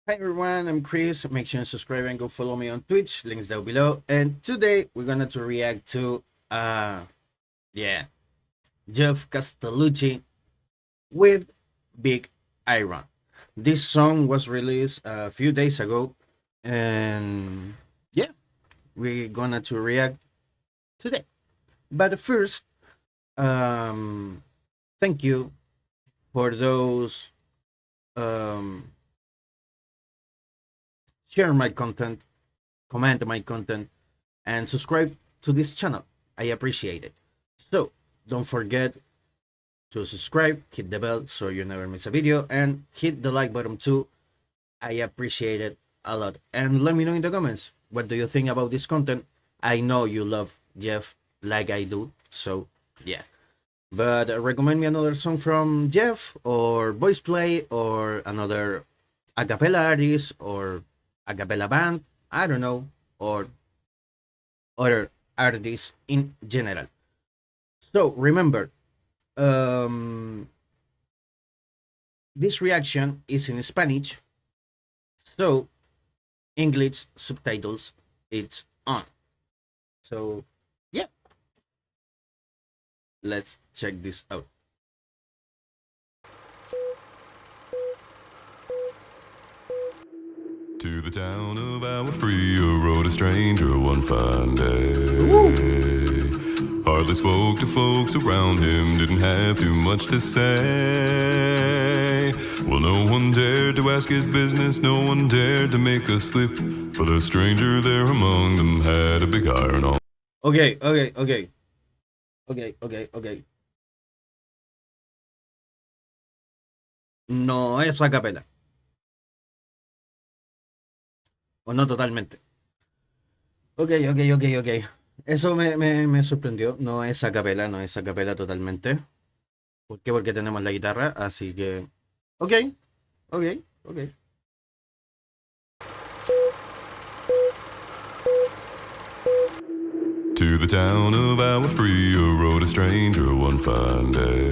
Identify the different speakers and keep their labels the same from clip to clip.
Speaker 1: Hi everyone, I'm Chris. Make sure to subscribe and go follow me on Twitch. Links down below. And today we're gonna to react to yeah, Jeff Castellucci with Big Iron. This song was released a few days ago, and yeah, we're gonna to react today. But first, um, thank you for those um share my content, comment my content, and subscribe to this channel. I appreciate it. So don't forget to subscribe, hit the bell so you never miss a video, and hit the like button too. I appreciate it a lot. And let me know in the comments, what do you think about this content? I know you love Jeff like I do, so yeah. But recommend me another song from Jeff, or voice play, or another a cappella artist, or a cappella band, I don't know, or other artists in general. So remember, um, this reaction is in Spanish, so English subtitles it's on. So yeah, let's check this out.
Speaker 2: To the town of Alfredo rode a stranger one fine day. Hardly spoke to folks around him, didn't have too much to say. Well, no one dared to ask his business, no one dared to make a slip, for the stranger there among them had a big iron on.
Speaker 1: Okay, okay, okay. Okay, okay, okay. No es a capela. O no totalmente. Ok, ok, ok, ok. Eso me sorprendió. No es a capela, no es a capela totalmente. ¿Por qué? Porque tenemos la guitarra, así que... Ok, ok, ok.
Speaker 2: To the town of Alfredo rode a stranger one fine day.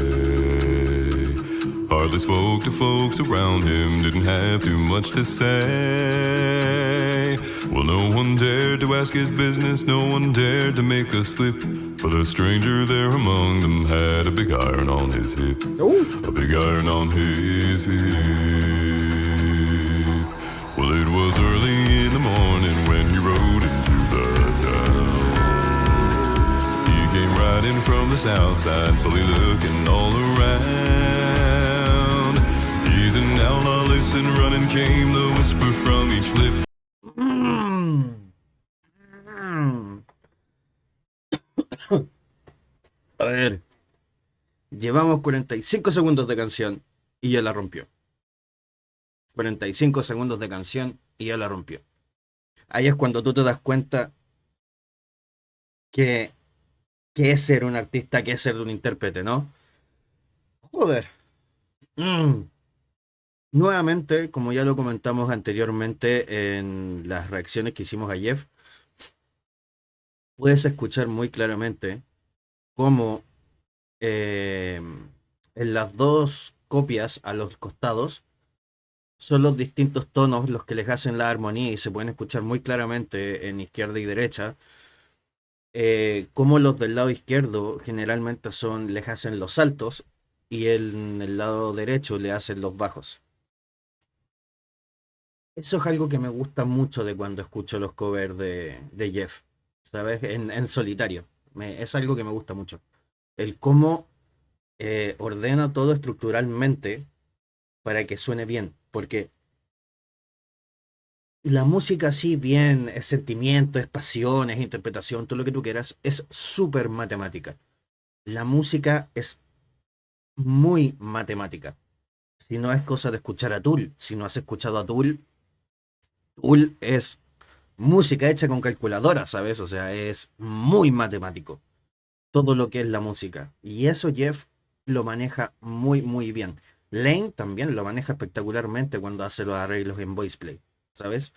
Speaker 2: Hardly spoke to folks around him, didn't have too much to say. Well, no one dared to ask his business, no one dared to make a slip, for the stranger there among them had a big iron on his hip. A big iron on his hip. Well, it was early in the morning when he rode into the town. He came riding from the south side, slowly looking all around. He's an outlaw, listen, running came the whisper from each lip.
Speaker 1: A ver, llevamos 45 segundos de canción y ya la rompió. 45 segundos de canción y ya la rompió. Ahí es cuando tú te das cuenta que, que es ser un artista, que es ser un intérprete, ¿no? Joder. Mm. Nuevamente, como ya lo comentamos anteriormente en las reacciones que hicimos a Jeff, puedes escuchar muy claramente cómo en las dos copias a los costados son los distintos tonos los que les hacen la armonía, y se pueden escuchar muy claramente en izquierda y derecha, como los del lado izquierdo generalmente les hacen los altos, y en el lado derecho le hacen los bajos. Eso es algo que me gusta mucho de cuando escucho los covers de Jeff, ¿sabes? En solitario. Es algo que me gusta mucho. El cómo ordena todo estructuralmente para que suene bien. Porque la música, sí, bien, es sentimiento, es pasión, es interpretación, todo lo que tú quieras, es súper matemática. La música es muy matemática. Si no es cosa de escuchar a Tool, si no has escuchado a Tool, Tool es música hecha con calculadora, ¿sabes? O sea, es muy matemático todo lo que es la música. Y eso Jeff lo maneja muy, muy bien. Lane también lo maneja espectacularmente cuando hace los arreglos en voice play, ¿sabes?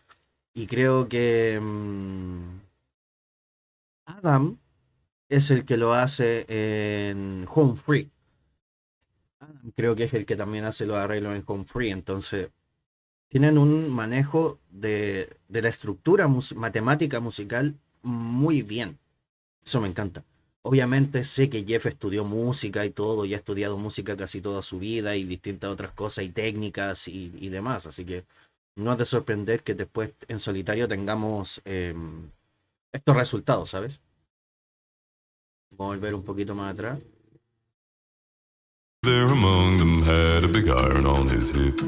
Speaker 1: Y creo que Adam es el que lo hace en Home Free. Adam creo que es el que también hace los arreglos en Home Free. Entonces, tienen un manejo de la estructura matemática musical muy bien. Eso me encanta. Obviamente sé que Jeff estudió música y todo, y ha estudiado música casi toda su vida y distintas otras cosas y técnicas y demás, así que no es de sorprender que después en solitario tengamos estos resultados, ¿sabes? Vamos a volver un poquito más atrás.
Speaker 2: There among them had a big iron on his hip,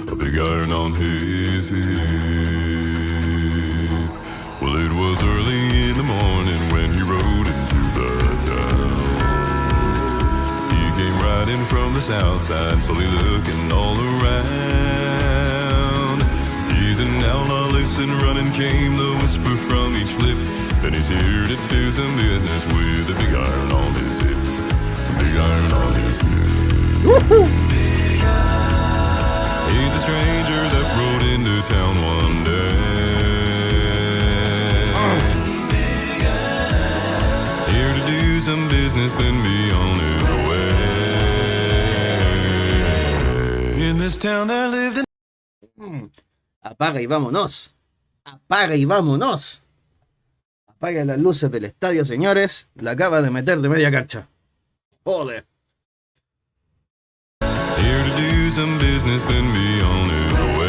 Speaker 2: a big iron on his hip. Well, it was early in the morning when he rode into the town. He came riding from the south side, slowly looking all around. He's an outlaw, listen, running came the whisper from each lip. Then he's here to do some business with a big iron on his hip, a big iron on his hip. He's a stranger that rode into town one day. Here to do some business, then be on his way. In this town there lived an...
Speaker 1: Apaga y vámonos. Apaga y vámonos. Apaga las luces del estadio, señores. La acaba de meter de media cancha. Joder.
Speaker 2: Here to do some business, then be on his way.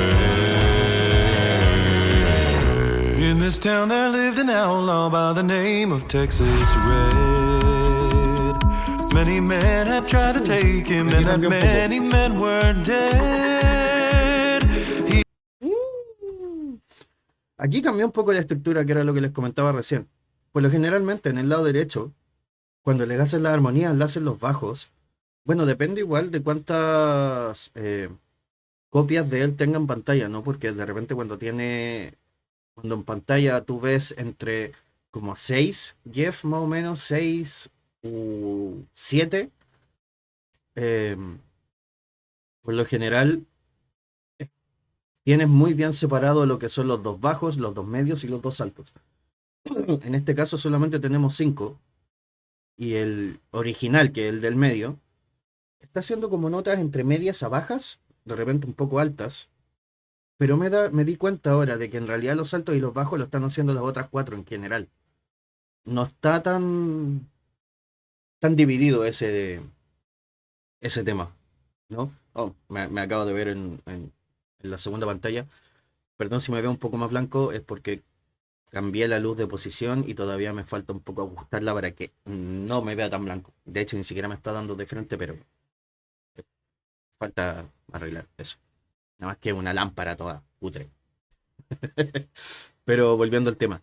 Speaker 2: In this town there lived an outlaw by the name of Texas Red. Many men had tried to take him, and that many men were dead.
Speaker 1: Aquí cambió un poco la estructura, que era lo que les comentaba recién. Por lo generalmente en el lado derecho, cuando le hacen la armonía, le hacen los bajos. Bueno, depende igual de cuántas copias de él tenga en pantalla, ¿no? Porque de repente cuando en pantalla tú ves entre como 6, Jeff más o menos, 6 u 7, por lo general tienes muy bien separado lo que son los dos bajos, los dos medios y los dos altos. En este caso solamente tenemos 5, y el original, que es el del medio, está haciendo como notas entre medias a bajas, de repente un poco altas, pero me di cuenta ahora de que en realidad los altos y los bajos lo están haciendo las otras 4 en general. No está tan dividido ese tema, ¿no? Oh, me acabo de ver en la segunda pantalla. Perdón si me veo un poco más blanco, es porque cambié la luz de posición y todavía me falta un poco ajustarla para que no me vea tan blanco. De hecho, ni siquiera me está dando de frente, pero falta arreglar eso. Nada más que una lámpara toda putre. Pero volviendo al tema.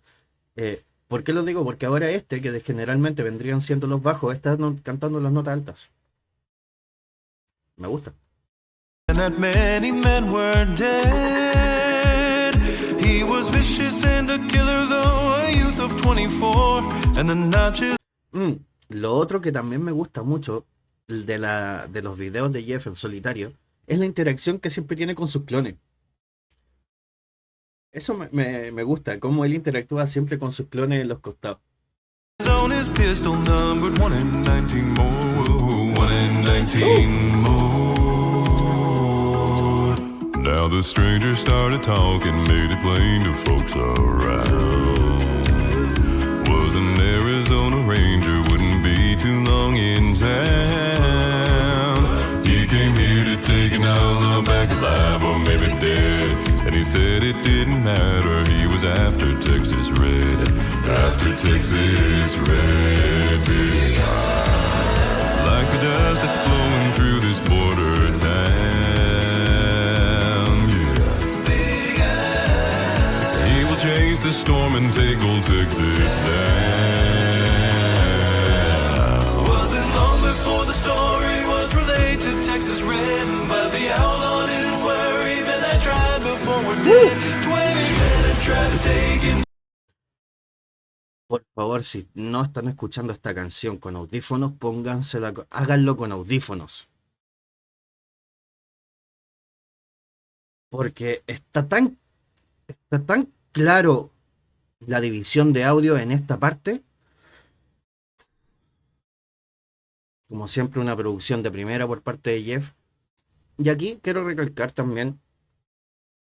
Speaker 1: ¿Por qué lo digo? Porque ahora que generalmente vendrían siendo los bajos, está cantando las notas altas. Me gusta.
Speaker 2: And that many men were dead. He was vicious and a killer, though a youth of 24. And the notches...
Speaker 1: Lo otro que también me gusta mucho de los videos de Jeff en solitario es la interacción que siempre tiene con sus clones. Eso me gusta, cómo él interactúa siempre con sus clones en los costados.
Speaker 2: On his pistol numbered 1 in 19 more, 1 in 19 more. Now the stranger started talking, made it plain to folks around. Was an Arizona Ranger, wouldn't be too long in town. He came here to take an outlaw back alive, or maybe dead. And he said it didn't matter, he was after Texas Red, after Texas Red. Big eye, like the dust that's blowing through this border town. Yeah, big eye. He will chase the storm and take old Texas down. Wasn't long before the story was relayed to Texas Red, but the outlaw didn't worry, man, they tried before we're dead. 20 men had tried to take him.
Speaker 1: Por favor, si no están escuchando esta canción con audífonos, háganlo con audífonos. Porque está tan claro la división de audio en esta parte. Como siempre, una producción de primera por parte de Jeff. Y aquí quiero recalcar también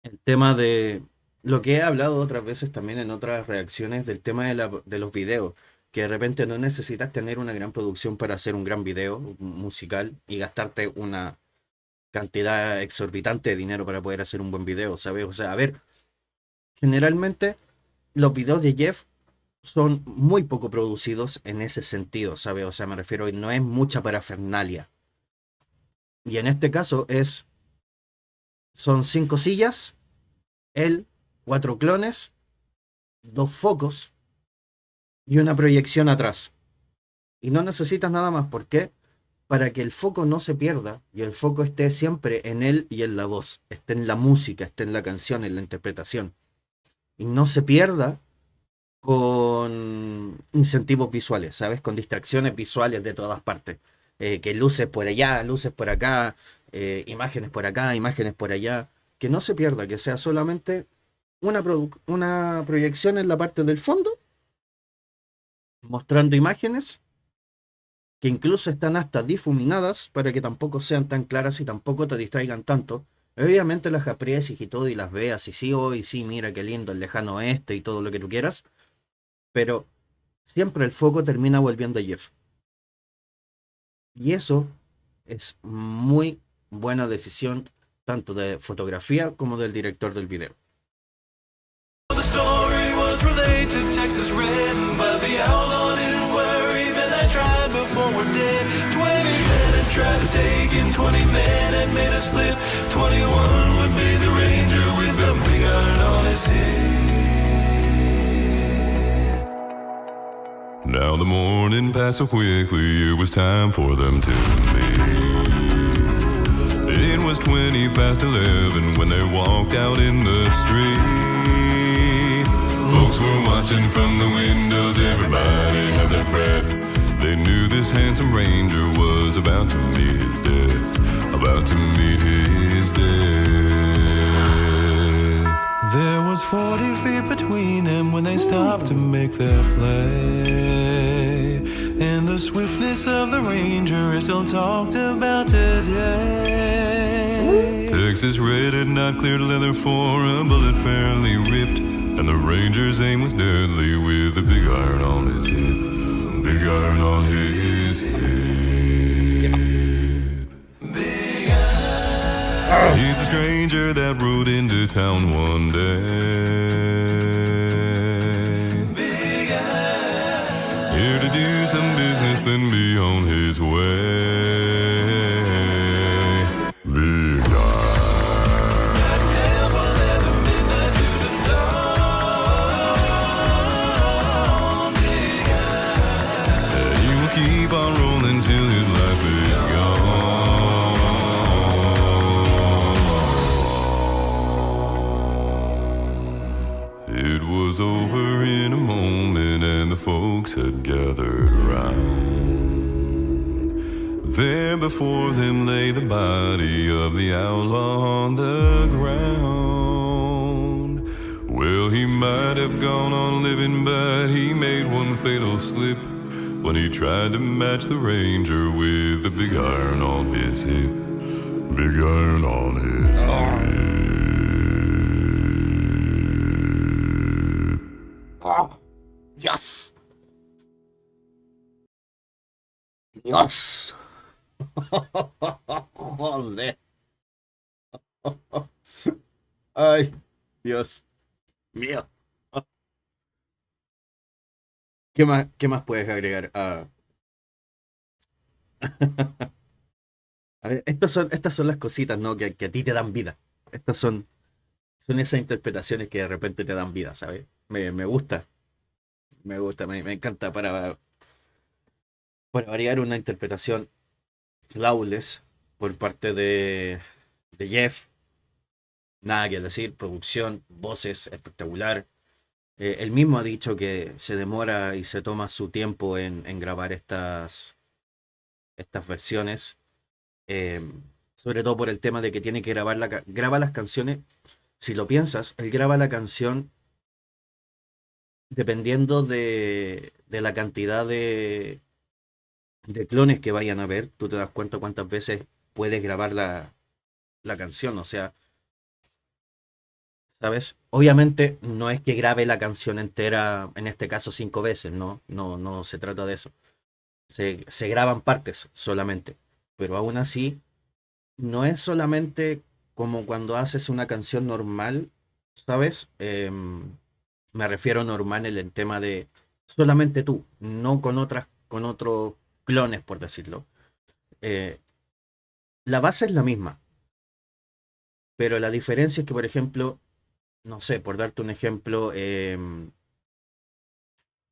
Speaker 1: el tema de lo que he hablado otras veces también en otras reacciones del tema de los videos, que de repente no necesitas tener una gran producción para hacer un gran video musical y gastarte una cantidad exorbitante de dinero para poder hacer un buen video, ¿sabes? O sea, a ver, generalmente los videos de Jeff son muy poco producidos en ese sentido, ¿sabes? O sea, me refiero, no es mucha parafernalia. Y en este caso son 5 sillas, él, 4 clones, 2 focos y una proyección atrás. Y no necesitas nada más. ¿Por qué? Para que el foco no se pierda y el foco esté siempre en él y en la voz, esté en la música, esté en la canción, en la interpretación. Y no se pierda con incentivos visuales, ¿sabes? Con distracciones visuales de todas partes. Que luces por allá, luces por acá, imágenes por acá, imágenes por allá. Que no se pierda, que sea solamente una proyección en la parte del fondo, mostrando imágenes que incluso están hasta difuminadas para que tampoco sean tan claras y tampoco te distraigan tanto. Obviamente las aprecies y todo y las veas y sí, hoy sí, mira qué lindo el lejano oeste y todo lo que tú quieras, pero siempre el foco termina volviendo a Jeff. Y eso es muy buena decisión tanto de fotografía como del director del video.
Speaker 3: The story was relayed to Texas Red, but the outlaw didn't worry, man, they tried before we're dead. 20 men had tried to take him, 20 men had made a slip. 21 would be the ranger with the big iron on his head.
Speaker 2: Now the morning passed so quickly, it was time for them to leave. It was 20 past 11 when they walked out in the street. Folks were watching from the windows, everybody held their breath. They knew this handsome ranger was about to meet his death, about to meet his death.
Speaker 3: There was 40 feet between them when they stopped to make their play. And the swiftness of the ranger is still talked about today.
Speaker 2: Texas Red had not cleared leather for a bullet fairly ripped, and the ranger's aim was deadly with a big iron on his head. Big iron on his head.
Speaker 3: Big iron.
Speaker 2: He's a stranger that rode into town one day.
Speaker 3: Big iron.
Speaker 2: Here to do some business, then be on his way. Big iron.
Speaker 3: That never let the midnight to the dawn. Big iron.
Speaker 2: He will keep on rolling till his life is gone. It was over in a moment and the folks had gathered round. There before them lay the body of the outlaw on the ground. Well, he might have gone on living, but he made one fatal slip when he tried to match the ranger with the big iron on his hip. Big iron on his hip.
Speaker 1: Yes. Dios. Joder. Ay, Dios mío. ¿Qué más puedes agregar? A ver, estas son las cositas, ¿no? Que a ti te dan vida. Son esas interpretaciones que de repente te dan vida, ¿sabes? Me gusta, me encanta para variar una interpretación flawless por parte de Jeff. Nada que decir, producción, voces, espectacular. Él mismo ha dicho que se demora y se toma su tiempo en grabar estas versiones. eh, Sobre todo por el tema de que tiene que graba las canciones. Si lo piensas, él graba la canción dependiendo de la cantidad de clones que vayan a ver. Tú te das cuenta cuántas veces puedes grabar la canción. O sea, ¿sabes? Obviamente no es que grabe la canción entera, en este caso 5 veces, no, no, no se trata de eso. Se graban partes solamente, pero aún así no es solamente como cuando haces una canción normal, ¿sabes? Me refiero normal en el tema de solamente tú, no con otras, con otros clones, por decirlo. Eh, la base es la misma, pero la diferencia es que, por ejemplo, no sé, por darte un ejemplo,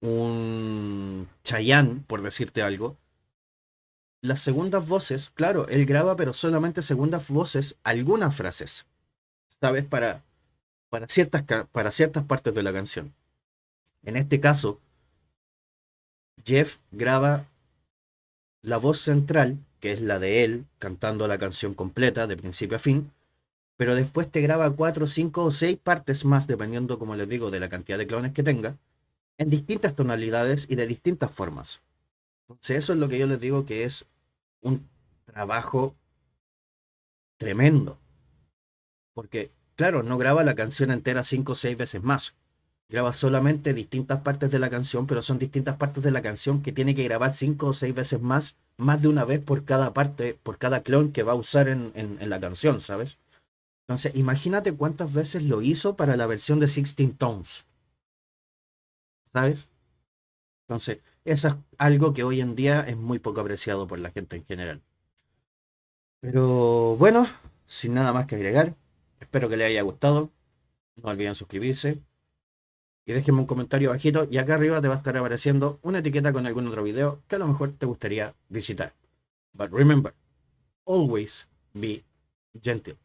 Speaker 1: un Chayanne, por decirte algo, las segundas voces, claro, él graba, pero solamente segundas voces, algunas frases, ¿sabes? Para ciertas partes de la canción. En este caso, Jeff graba la voz central, que es la de él, cantando la canción completa, de principio a fin, pero después te graba 4, 5 o 6 partes más, dependiendo, como les digo, de la cantidad de clones que tenga, en distintas tonalidades y de distintas formas. Entonces, eso es lo que yo les digo que es un trabajo tremendo. Porque, claro, no graba la canción entera 5 o 6 veces más. Graba solamente distintas partes de la canción, pero son distintas partes de la canción que tiene que grabar 5 o 6 veces más de una vez por cada parte, por cada clon que va a usar en la canción, ¿sabes? Entonces, imagínate cuántas veces lo hizo para la versión de 16 Tones, ¿sabes? Entonces, eso es algo que hoy en día es muy poco apreciado por la gente en general. Pero bueno, sin nada más que agregar, espero que les haya gustado. No olviden suscribirse y déjenme un comentario abajito y acá arriba te va a estar apareciendo una etiqueta con algún otro video que a lo mejor te gustaría visitar. But remember, always be gentle.